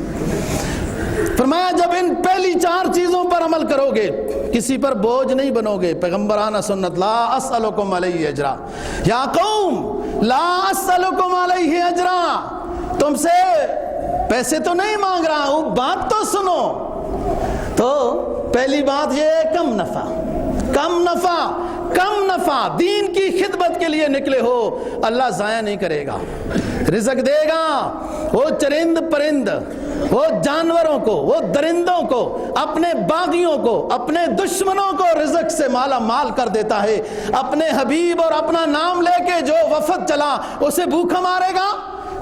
فرمایا جب ان پہلی 4 چیزوں پر عمل کرو گے، کسی پر بوجھ نہیں بنو گے، پیغمبرانہ سنت، لا اسألکم علیہ اجرا، یا قوم لا اسألکم علیہ اجرا، تم سے پیسے تو نہیں مانگ رہا ہوں، بات تو سنو۔ تو پہلی بات یہ ہے کم نفع، دین کی خدمت کے لیے نکلے ہو، اللہ ضائع نہیں کرے گا، رزق دے گا۔ وہ چرند پرند، وہ جانوروں کو، وہ درندوں کو، اپنے باغیوں کو، اپنے دشمنوں کو رزق سے مالا مال کر دیتا ہے۔ اپنے حبیب اور اپنا نام لے کے جو وفد چلا اسے بھوکا مارے گا۔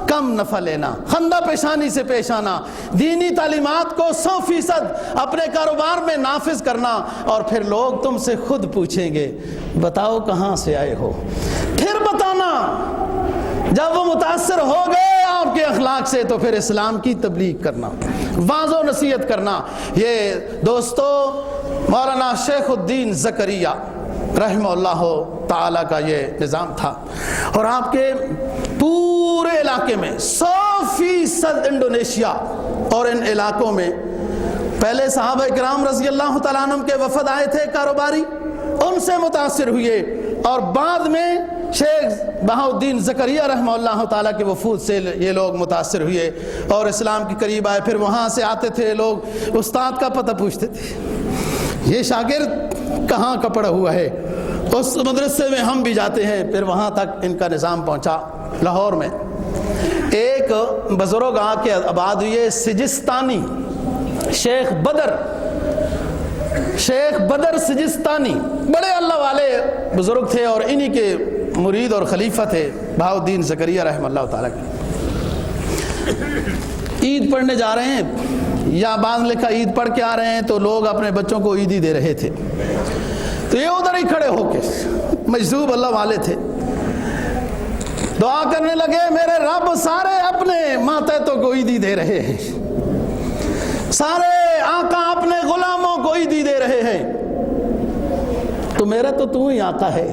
کم نفع لینا، خندہ پیشانی سے پیش آنا، دینی تعلیمات کو 100% اپنے کاروبار میں نافذ کرنا، اور پھر لوگ تم سے خود پوچھیں گے بتاؤ کہاں سے آئے ہو، پھر بتانا۔ جب وہ متاثر ہو گئے آپ کے اخلاق سے تو پھر اسلام کی تبلیغ کرنا، واعظ و نصیحت کرنا۔ یہ دوستو مولانا شیخ الدین زکریا رحمہ اللہ تعالیٰ کا یہ نظام تھا، اور آپ کے پورے علاقے میں 100% انڈونیشیا اور ان علاقوں میں پہلے صحابہ کرام رضی اللہ تعالیٰ عنہ کے وفد آئے تھے کاروباری، ان سے متاثر ہوئے، اور بعد میں شیخ بہاؤالدین زکریا رحمہ اللہ تعالیٰ کے وفود سے یہ لوگ متاثر ہوئے اور اسلام کے قریب آئے۔ پھر وہاں سے آتے تھے لوگ، استاد کا پتہ پوچھتے تھے، یہ شاگرد کہاں کا پڑھا ہوا ہے، اس مدرسے میں ہم بھی جاتے ہیں۔ پھر وہاں تک ان کا نظام پہنچا۔ لاہور میں ایک بزرگ آ کے آباد ہوئے، سجستانی، شیخ بدر سجستانی، بڑے اللہ والے بزرگ تھے، اور انہی کے مرید اور خلیفہ تھے بہاؤالدین زکریا رحمہ اللہ تعالیٰ کے۔ عید پڑھنے جا رہے ہیں، یا بعد میں لکھا عید پڑھ کے آ رہے ہیں، تو لوگ اپنے بچوں کو عیدی دے رہے تھے، تو یہ ادھر ہی کھڑے ہو کے مجذوب اللہ والے تھے، دعا کرنے لگے میرے رب سارے اپنے ماتحتوں کو عیدی دے رہے ہیں، سارے آقا اپنے غلاموں کو عیدی دے رہے ہیں، تو میرا تو ہی آقا ہے،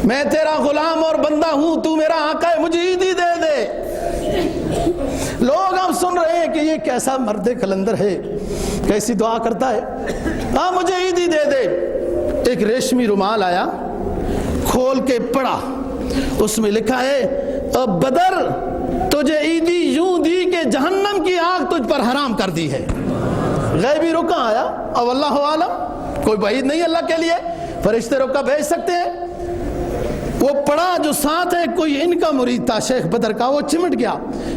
میں تیرا غلام اور بندہ ہوں، تو میرا آقا ہے، مجھے عیدی دے دے۔ لوگ اب سن رہے ہیں کہ یہ کیسا مرد کلندر ہے، کیسی دعا کرتا ہے، ہاں مجھے عیدی دے دے۔ ایک ریشمی رومال آیا، کھول کے پڑھا، اس میں لکھا ہے بدر تجھے عیدی یوں دی کہ جہنم کی آگ تجھ پر حرام کر دی ہے۔ غیبی رکا آیا، اب اللہ عالم، کوئی بعید نہیں اللہ کے لیے، فرشتے رکا بھیج سکتے ہیں۔ وہ پڑھا، جو ساتھ ہے کوئی ان کا مرید تھا شیخ بدر کا، وہ چمٹ گیا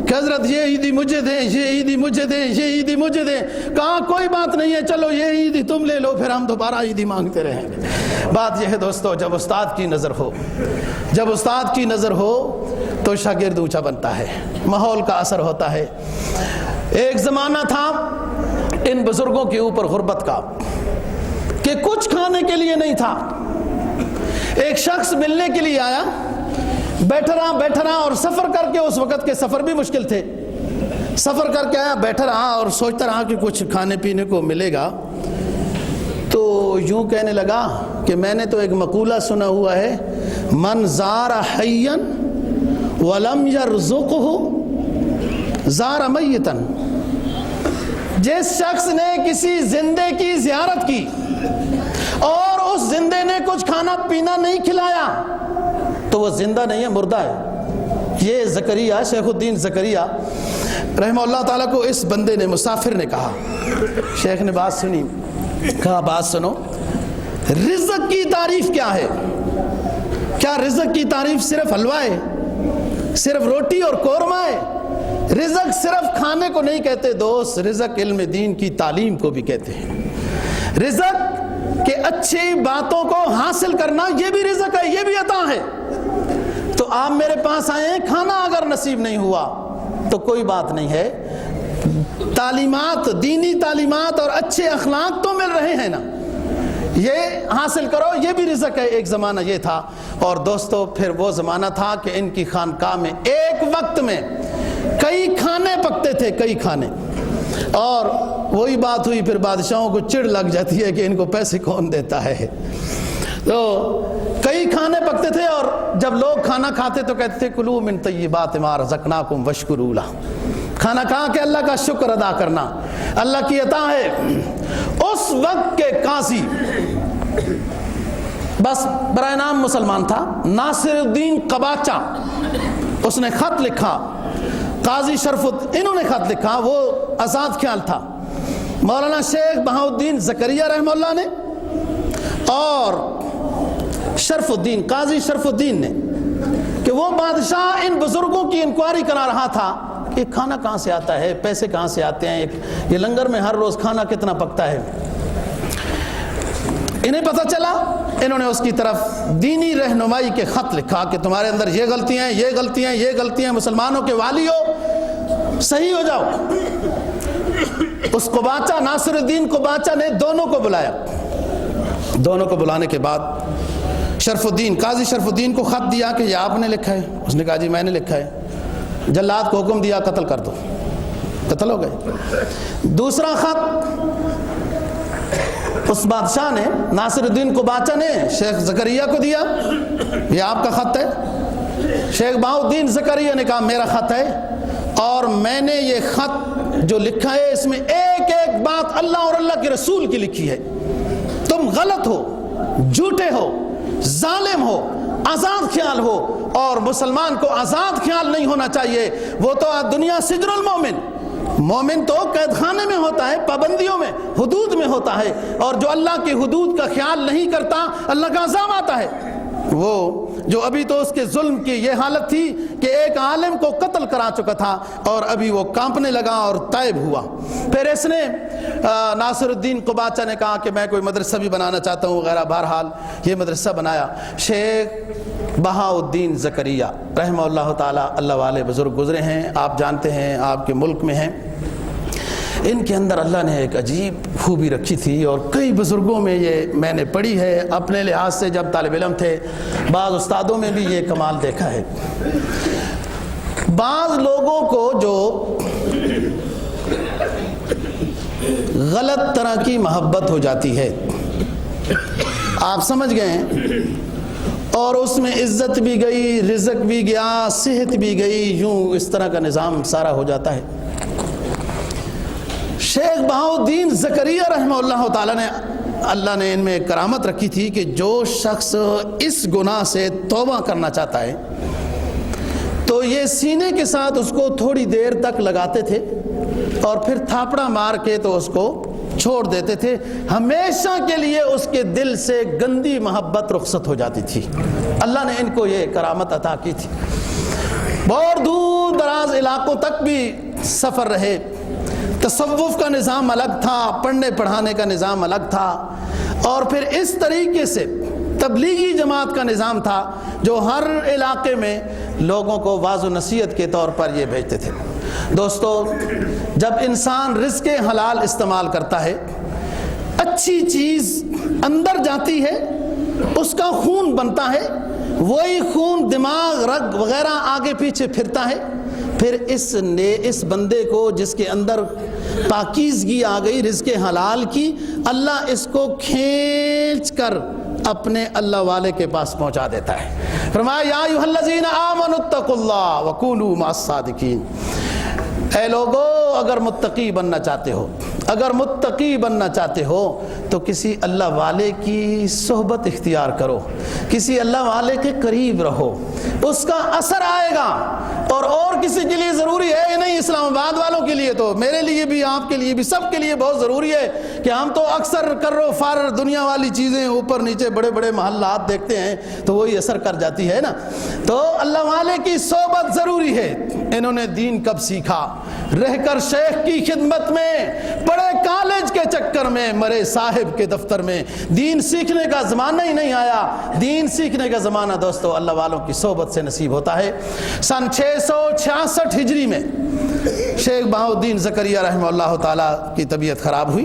کہ حضرت یہ عیدی مجھے دیں، یہ عیدی مجھے دیں، یہ عیدی مجھے دیں۔ کہا کوئی بات نہیں ہے، چلو یہ عیدی تم لے لو، پھر ہم دوبارہ عیدی مانگتے رہیں گے۔ بات یہ ہے دوستو، جب استاد کی نظر ہو، جب استاد کی نظر ہو تو شاگرد اونچا بنتا ہے، ماحول کا اثر ہوتا ہے۔ ایک زمانہ تھا ان بزرگوں کے اوپر غربت کا، کہ کچھ کھانے کے لیے نہیں تھا۔ ایک شخص ملنے کے لیے آیا، بیٹھا رہا اور سفر کر کے، اس وقت کے سفر بھی مشکل تھے، سفر کر کے آیا، بیٹھا رہا اور سوچتا رہا کہ کچھ کھانے پینے کو ملے گا، تو یوں کہنے لگا کہ میں نے تو ایک مقولہ سنا ہوا ہے، من زار حیا ولم یرزقہ زار میتا، جس شخص نے کسی زندے کی زیارت کی اور اس زندے نے کچھ کھانا پینا نہیں کھلایا تو وہ زندہ نہیں ہے، مردہ ہے۔ یہ زکریا، شیخ الدین زکریا رحمہ اللہ تعالیٰ کو اس بندے نے، مسافر نے کہا، شیخ نے بات سنی، کہا بات سنو، رزق کی تعریف کیا ہے؟ کیا رزق کی تعریف صرف حلوہ ہے، صرف روٹی اور قورمہ ہے؟ رزق صرف کھانے کو نہیں کہتے دوست، رزق علم دین کی تعلیم کو بھی کہتے ہیں۔ رزق کہ اچھی باتوں کو حاصل کرنا، یہ بھی رزق ہے، یہ بھی عطا ہے۔ تو آپ میرے پاس آئے ہیں، کھانا اگر نصیب نہیں ہوا تو کوئی بات نہیں ہے، تعلیمات، دینی تعلیمات اور اچھے اخلاق تو مل رہے ہیں نا، یہ حاصل کرو، یہ بھی رزق ہے۔ ایک زمانہ یہ تھا، اور دوستو پھر وہ زمانہ تھا کہ ان کی خانقاہ میں ایک وقت میں کئی کھانے پکتے تھے، کئی کھانے، اور وہی بات ہوئی، پھر بادشاہوں کو چڑ لگ جاتی ہے کہ ان کو پیسے کون دیتا ہے، تو کئی کھانے پکتے تھے، اور جب لوگ کھانا کھاتے تو کہتے تھے کلوا من طیبات ما رزقناکم واشکروا لہ، کھانا کھا کے اللہ کا شکر ادا کرنا، اللہ کی عطا ہے۔ اس وقت کے قاضی، بس برائے نام مسلمان تھا، ناصر الدین قباچہ، اس نے خط لکھا، قاضی شرف انہوں نے خط لکھا، وہ آزاد خیال تھا، مولانا شیخ بہاؤالدین زکریہ رحمہ اللہ نے اور شرف الدین، قاضی شرف الدین نے، کہ وہ بادشاہ ان بزرگوں کی انکوائری کرا رہا تھا کہ کھانا کہاں سے آتا ہے، پیسے کہاں سے آتے ہیں، یہ لنگر میں ہر روز کھانا کتنا پکتا ہے۔ انہیں پتہ چلا، انہوں نے اس کی طرف دینی رہنمائی کے خط لکھا کہ تمہارے اندر یہ غلطیاں ہیں، یہ غلطیاں ہیں، یہ غلطیاں ہیں، مسلمانوں کے والی ہو، صحیح ہو جاؤ۔ اس قباچہ، ناصر الدین قباچہ نے دونوں کو بلایا، دونوں کو بلانے کے بعد شرف الدین، قاضی شرف الدین کو خط دیا کہ یہ آپ نے لکھا ہے؟ اس نے کہا جی میں نے لکھا ہے۔ جلاد کو حکم دیا قتل کر دو، قتل ہو گئے۔ دوسرا خط اس بادشاہ نے، ناصر الدین قباچہ نے شیخ زکریا کو دیا، یہ آپ کا خط ہے۔ شیخ بہاؤالدین زکریا نے کہا میرا خط ہے، اور میں نے یہ خط جو لکھا ہے اس میں ایک ایک بات اللہ اور اللہ کے رسول کی لکھی ہے، تم غلط ہو، جھوٹے ہو، ظالم ہو، آزاد خیال ہو، اور مسلمان کو آزاد خیال نہیں ہونا چاہیے، وہ تو دنیا سجن المومن، مومن تو قید خانے میں ہوتا ہے، پابندیوں میں، حدود میں ہوتا ہے، اور جو اللہ کی حدود کا خیال نہیں کرتا اللہ کا عذاب آتا ہے۔ وہ جو ابھی تو اس کے ظلم کی یہ حالت تھی کہ ایک عالم کو قتل کرا چکا تھا، اور ابھی وہ کانپنے لگا اور تائب ہوا۔ پھر اس نے ناصر الدین قباچہ نے کہا کہ میں کوئی مدرسہ بھی بنانا چاہتا ہوں وغیرہ، بہرحال یہ مدرسہ بنایا۔ شیخ بہاؤالدین زکریا رحمہ اللہ تعالیٰ، اللہ والے بزرگ گزرے ہیں، آپ جانتے ہیں، آپ کے ملک میں ہیں۔ ان کے اندر اللہ نے ایک عجیب خوبی رکھی تھی، اور کئی بزرگوں میں یہ میں نے پڑھی ہے، اپنے لحاظ سے جب طالب علم تھے، بعض استادوں میں بھی یہ کمال دیکھا ہے۔ بعض لوگوں کو جو غلط طرح کی محبت ہو جاتی ہے، آپ سمجھ گئے ہیں، اور اس میں عزت بھی گئی، رزق بھی گیا، صحت بھی گئی، یوں اس طرح کا نظام سارا ہو جاتا ہے۔ شیخ بہاؤالدین زکریا رحمہ اللہ تعالیٰ نے، اللہ نے ان میں ایک کرامت رکھی تھی کہ جو شخص اس گناہ سے توبہ کرنا چاہتا ہے تو یہ سینے کے ساتھ اس کو تھوڑی دیر تک لگاتے تھے، اور پھر تھاپڑا مار کے تو اس کو چھوڑ دیتے تھے، ہمیشہ کے لیے اس کے دل سے گندی محبت رخصت ہو جاتی تھی۔ اللہ نے ان کو یہ کرامت عطا کی تھی۔ بہت دور دراز علاقوں تک بھی سفر رہے، تصوف کا نظام الگ تھا، پڑھنے پڑھانے کا نظام الگ تھا، اور پھر اس طریقے سے تبلیغی جماعت کا نظام تھا جو ہر علاقے میں لوگوں کو واعظ و نصیحت کے طور پر یہ بھیجتے تھے۔ دوستو، جب انسان رزق حلال استعمال کرتا ہے، اچھی چیز اندر جاتی ہے، اس کا خون بنتا ہے، وہی خون دماغ رگ وغیرہ آگے پیچھے پھرتا ہے، پھر اس بندے کو جس کے اندر پاکیزگی آ گئی رزق حلال کی، اللہ اس کو کھینچ کر اپنے اللہ والے کے پاس پہنچا دیتا ہے۔ فرمایا یا ایھا الذین آمنوا اتقوا اللہ وکونوا مع الصادقین، اے لوگو اگر متقی بننا چاہتے ہو، اگر متقی بننا چاہتے ہو تو کسی اللہ والے کی صحبت اختیار کرو، کسی اللہ والے کے قریب رہو، اس کا اثر آئے گا۔ اور کسی کے لیے ضروری ہے یہ نہیں، اسلام آباد والوں کے لیے تو، میرے لیے بھی، آپ کے لیے بھی، سب کے لیے بہت ضروری ہے کہ ہم تو اکثر کرو فار دنیا والی چیزیں اوپر نیچے بڑے بڑے محلات دیکھتے ہیں تو وہی اثر کر جاتی ہے نا، تو اللہ والے کی صحبت ضروری ہے۔ انہوں نے دین کب سیکھا؟ رہ کر شیخ کی خدمت میں، پڑھے کالج کے چکر میں، مرے صاحب کے دفتر میں، دین سیکھنے کا زمانہ ہی نہیں آیا۔ دین سیکھنے کا زمانہ دوستو اللہ والوں کی صحبت سے نصیب ہوتا ہے۔ سن 666 ہجری میں شیخ بہاؤالدین زکریا رحمہ اللہ تعالیٰ کی طبیعت خراب ہوئی۔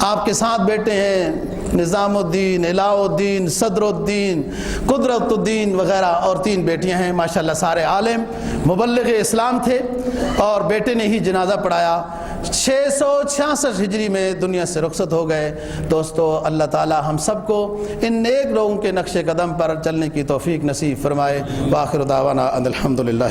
آپ کے ساتھ بیٹے ہیں نظام الدین، الہ الدین، صدر الدین، قدرت الدین وغیرہ، اور 3 بیٹیاں ہیں، ماشاءاللہ سارے عالم مبلغ اسلام تھے، اور بیٹے نے ہی جنازہ پڑھایا۔ 666 ہجری میں دنیا سے رخصت ہو گئے۔ دوستو اللہ تعالی ہم سب کو ان نیک لوگوں کے نقش قدم پر چلنے کی توفیق نصیب فرمائے۔ وآخر دعوانا ان الحمدللہ۔